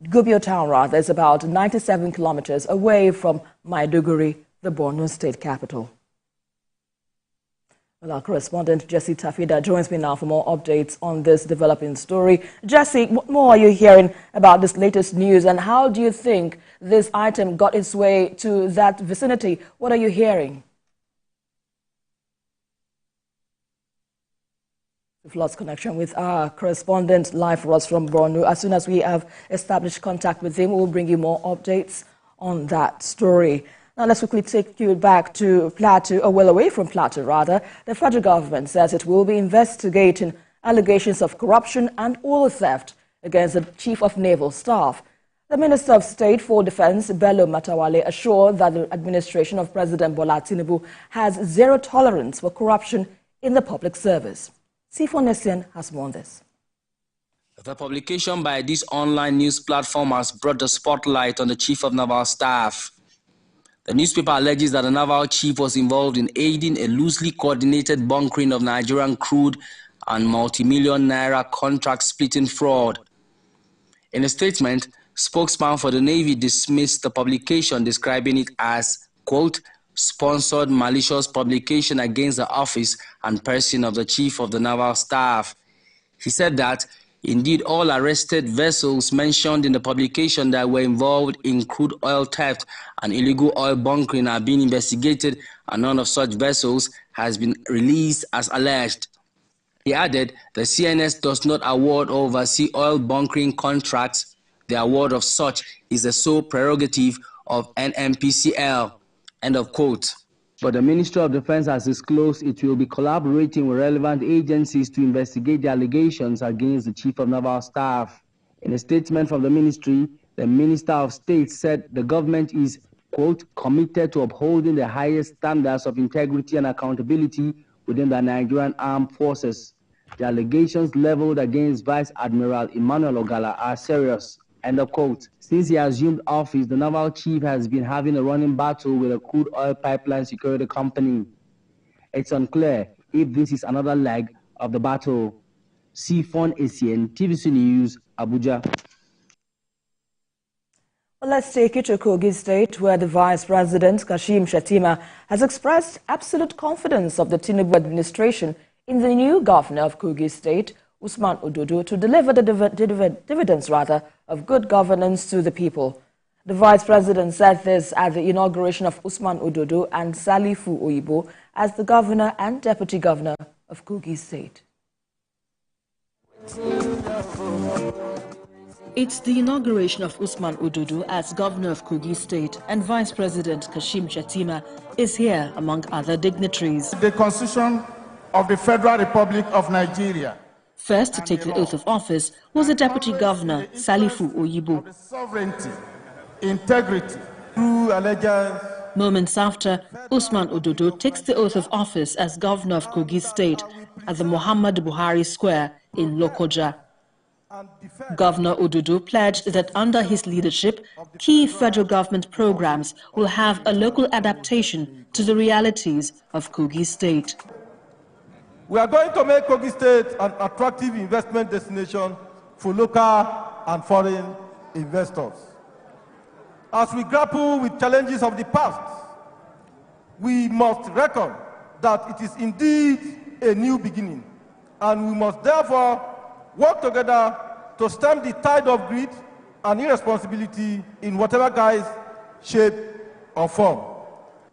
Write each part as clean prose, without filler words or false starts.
Gubio town is about 97 kilometers away from Maiduguri, the Borno state capital. Well, our correspondent Jesse Tafida joins me now for more updates on this developing story. Jesse, what more are you hearing about this latest news, and how do you think this item got its way to that vicinity? What are you hearing? We've lost connection with our correspondent live for us from Borno. As soon as we have established contact with him, we'll bring you more updates on that story. Now, let's quickly take you back to Plateau, or well away from Plateau, rather. The federal government says it will be investigating allegations of corruption and oil theft against the Chief of Naval Staff. The Minister of State for Defense, Bello Matawale, assured that the administration of President Bola Tinubu has zero tolerance for corruption in the public service. Sifon Nessian has more on this. The publication by this online news platform has brought the spotlight on the Chief of Naval Staff. The newspaper alleges that the naval chief was involved in aiding a loosely coordinated bunkering of Nigerian crude and multi-million naira contract splitting fraud. In a statement, spokesman for the Navy dismissed the publication, describing it as, quote, sponsored malicious publication against the office and person of the Chief of the Naval Staff. He said that, indeed, all arrested vessels mentioned in the publication that were involved in crude oil theft and illegal oil bunkering are being investigated, and none of such vessels has been released as alleged. He added, the CNS does not award or oversee oil bunkering contracts. The award of such is the sole prerogative of NMPCL. End of quote. But the Ministry of Defense has disclosed it will be collaborating with relevant agencies to investigate the allegations against the Chief of Naval Staff. In a statement from the ministry, the Minister of State said the government is, quote, committed to upholding the highest standards of integrity and accountability within the Nigerian Armed Forces. The allegations leveled against Vice Admiral Emmanuel Ogala are serious. End of quote. Since he assumed office, the naval chief has been having a running battle with a crude oil pipeline security company. It's unclear if this is another leg of the battle. Sifon Nessian, TVC News, Abuja. Well, let's take you to Kogi State, where the Vice President, Kashim Shettima, has expressed absolute confidence of the Tinubu administration in the new governor of Kogi State, Usman Ododo, to deliver the dividends of good governance to the people. The Vice President said this at the inauguration of Usman Ododo and Salifu Oyibo as the Governor and Deputy Governor of Kogi State. It's the inauguration of Usman Ododo as Governor of Kogi State, and Vice President Kashim Shettima is here among other dignitaries. The Constitution of the Federal Republic of Nigeria. First to take the oath of office was the Deputy Governor, Salifu Oyibo. Sovereignty, integrity, true allegiance. Moments after, Usman Ododo takes the oath of office as Governor of Kogi State at the Muhammad Buhari Square in Lokoja. Governor Ododo pledged that under his leadership, key federal government programs will have a local adaptation to the realities of Kogi State. We are going to make Kogi State an attractive investment destination for local and foreign investors. As we grapple with challenges of the past, we must reckon that it is indeed a new beginning, and we must therefore work together to stem the tide of greed and irresponsibility in whatever guise, shape, or form.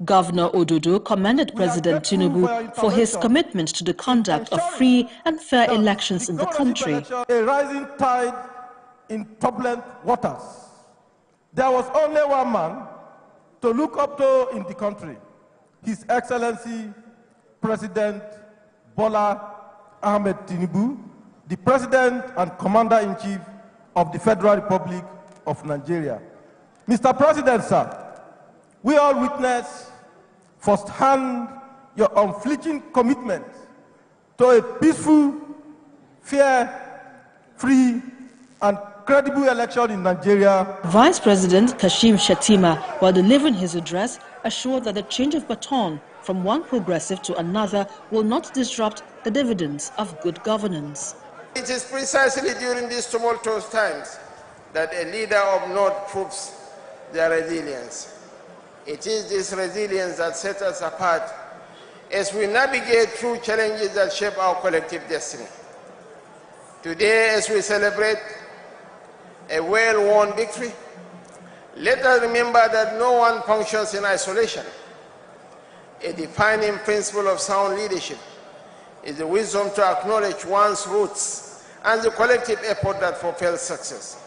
Governor Ododo commended President Tinubu for his commitment to the conduct of free and fair elections in the country. A rising tide in turbulent waters. There was only one man to look up to in the country, His Excellency President Bola Ahmed Tinubu, the President and Commander-in-Chief of the Federal Republic of Nigeria. Mr. President, sir, we all witness firsthand your unflinching commitment to a peaceful, fair, free, and credible election in Nigeria. Vice President Kashim Shettima, while delivering his address, assured that the change of baton from one progressive to another will not disrupt the dividends of good governance. It is precisely during these tumultuous times that a leader of North proves their resilience. It is this resilience that sets us apart as we navigate through challenges that shape our collective destiny. Today, as we celebrate a well-won victory, let us remember that no one functions in isolation. A defining principle of sound leadership is the wisdom to acknowledge one's roots and the collective effort that propels success.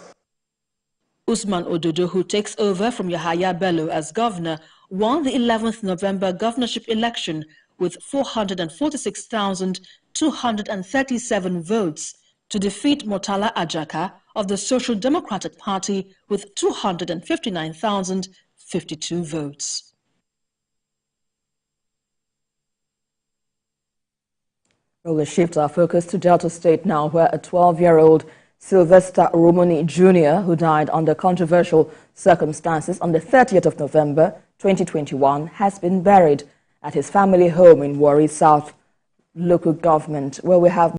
Usman Ododo, who takes over from Yahaya Bello as governor, won the 11th November governorship election with 446,237 votes to defeat Murtala Ajaka of the Social Democratic Party with 259,052 votes. We'll shift our focus to Delta State now, where a 12-year-old Sylvester Oromoni Jr., who died under controversial circumstances on the 30th of November 2021, has been buried at his family home in Warri South local government, where we have